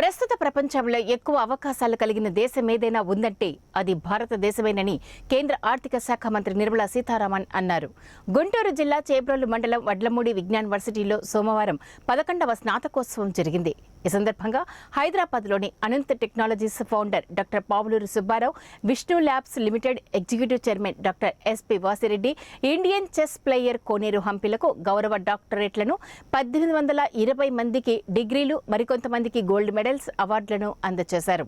ప్రస్తుత ప్రపంచంలో ఎక్కువ అవకాశాలు కలిగిన దేశం ఏదైనా ఉందంటే అది భారతదేశమేనని కేంద్ర ఆర్థిక శాఖ మంత్రి నిర్మలా సీతారామన్ అన్నారు. గుంటూరు జిల్లా చేబ్రోలు మండలం వడ్లమూడి విజ్ఞాన్ వర్సిటీలో సోమవారం 11వ స్నాతకోత్సవం జరిగింది. ఈ సందర్భంగా హైదరాబాద్లోని Anant technologies founder doctor Pavuluru Subbarao, Vishnu labs limited executive chairman doctor SP Vasireddy, Indian chess player Koneru హంపిలకు గౌరవ డాక్టరేట్లను, 1820 మందికి డిగ్రీలు, మరికొంతమందికి గోల్డ్ మెడల్స్, అవార్డులను అందజేశారు.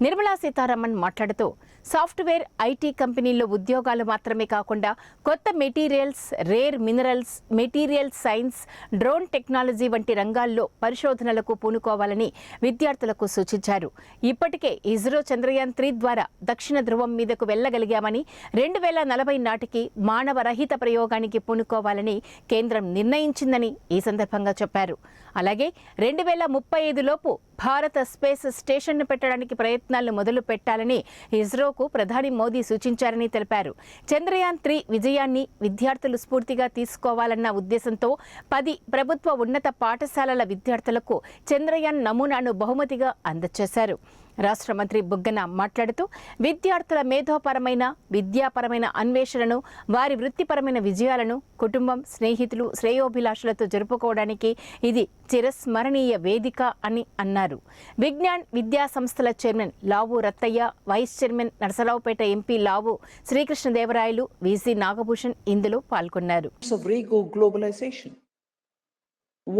నిర్మలా సీతారామన్ మాట్లాడుతూ సాఫ్ట్వేర్, ఐటీ కంపెనీల్లో ఉద్యోగాలు మాత్రమే కాకుండా కొత్త materials, rare minerals, material science, drone technology వంటి రంగాల్లో పరిశోధనలకు పూనుకోవాలని విద్యార్థులకు సూచించారు. ఇప్పటికే ఇస్రో చంద్రయాన్-3 ద్వారా దక్షిణ ధ్రువం మీదకు వెళ్లగలిగామని, 2040 నాటికి మానవరహిత ప్రయోగానికి పూనుకోవాలని కేంద్రం నిర్ణయించిందని ఈ సందర్భంగా చెప్పారు. అలాగే 2035 లోపు భారత స్పేస్ స్టేషన్ను పెట్టడానికి ప్రయత్నాలు మొదలు పెట్టాలని ఇస్రోకు ప్రధాని మోదీ సూచించారని తెలిపారు. చంద్రయాన్-3 విజయాన్ని విద్యార్థులు స్ఫూర్తిగా తీసుకోవాలన్న ఉద్దేశంతో 10 ప్రభుత్వ ఉన్నత పాఠశాలల విద్యార్థులకు చంద్రయాన్ నమూనాను బహుమతిగా అందజేశారు. రాష్ట్ర మంత్రి బుగ్గన మాట్లాడుతూ విద్యార్థుల మేధోపరమైన, విద్యాపరమైన అన్వేషణను, వారి వృత్తిపరమైన విజయాలను కుటుంబం, స్నేహితులు, శ్రేయోభిలాషులతో జరుపుకోవడానికి ఇది చిరస్మరణీయ వేదిక అని అన్నారు. విజ్ఞాన్ విద్యా సంస్థల chairman Lavu Rattaiah, vice chairman Narasaraopet MP Lavu Srikrishnadevarayalu, VC Nagabhushan ఇందులో పాల్గొన్నారు.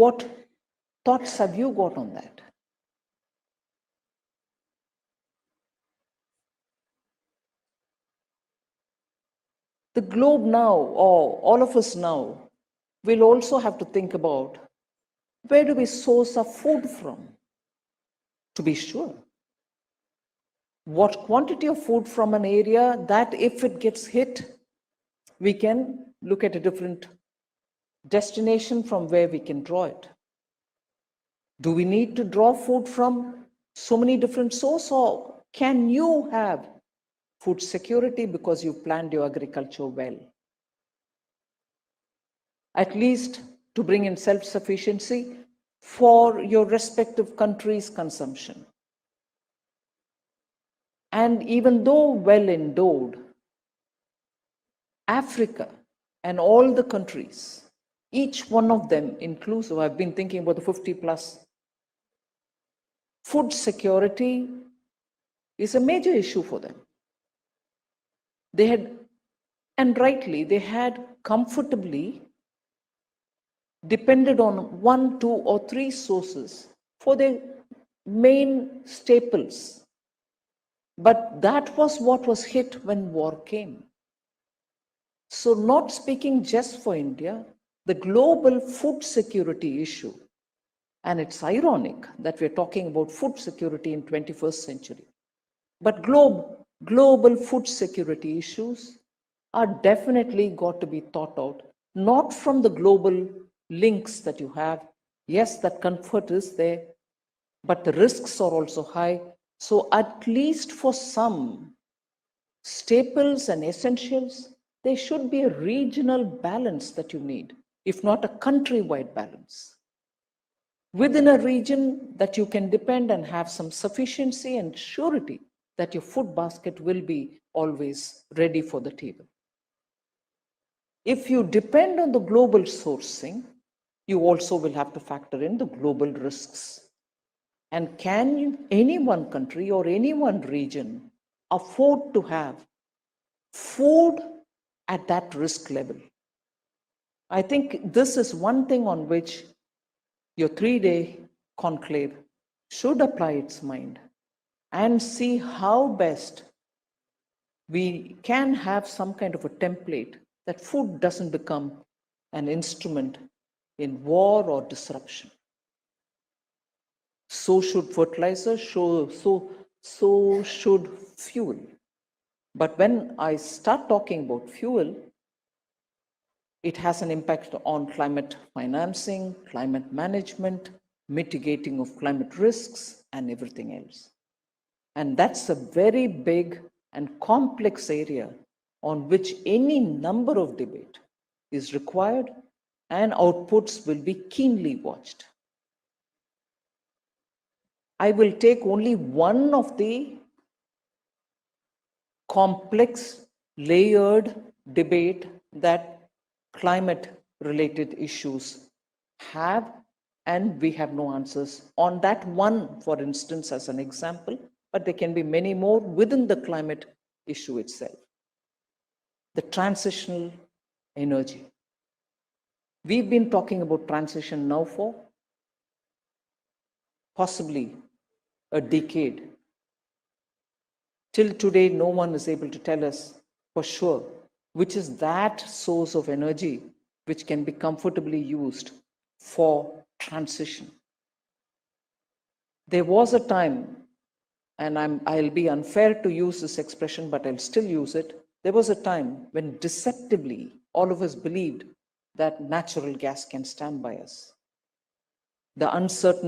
What thoughts have you got on that? The globe now, or all of us now, will also have to think about where do we source our food from? To be sure, what quantity of food from an area that if it gets hit, we can look at a different destination from where we can draw it. Do we need to draw food from so many different sources, or can you have food security because you planned your agriculture well? At least to bring in self-sufficiency for your respective country's consumption. And even though well endowed, Africa and all the countries, each one of them inclusive, I've been thinking about the 50 plus, food security is a major issue for them. They had, and rightly, they had comfortably depended on 1, 2, or 3 sources for their main staples. But that was what was hit when war came. So not speaking just for India, the global food security issue, and it's ironic that we're talking about food security in 21st century, but global food security issues are definitely got to be thought out, not from the global links that you have. Yes, that comfort is there, but the risks are also high. So at least for some staples and essentials, there should be a regional balance that you need, if not a countrywide balance. Within a region that you can depend and have some sufficiency and surety that your food basket will be always ready for the table. If you depend on the global sourcing, you also will have to factor in the global risks. And can any one country or any one region afford to have food at that risk level? I think this is one thing on which your 3-day conclave should apply its mind and see how best we can have some kind of a template that food doesn't become an instrument in war or disruption. So should fertilizer, so should fuel. But when I start talking about fuel, it has an impact on climate financing, climate management, mitigating of climate risks, and everything else. And that's a very big and complex area on which any number of debate is required, and outputs will be keenly watched. I will take only one of the complex, layered debate that climate related issues have, and we have no answers on that one, for instance, as an example, but there can be many more within the climate issue itself. The transitional energy. We've been talking about transition now for possibly a decade. Till today, no one is able to tell us for sure which is that source of energy which can be comfortably used for transition. There was a time, and I'll be unfair to use this expression, but I'll still use it. There was a time when deceptively all of us believed that natural gas can stand by us. The uncertainty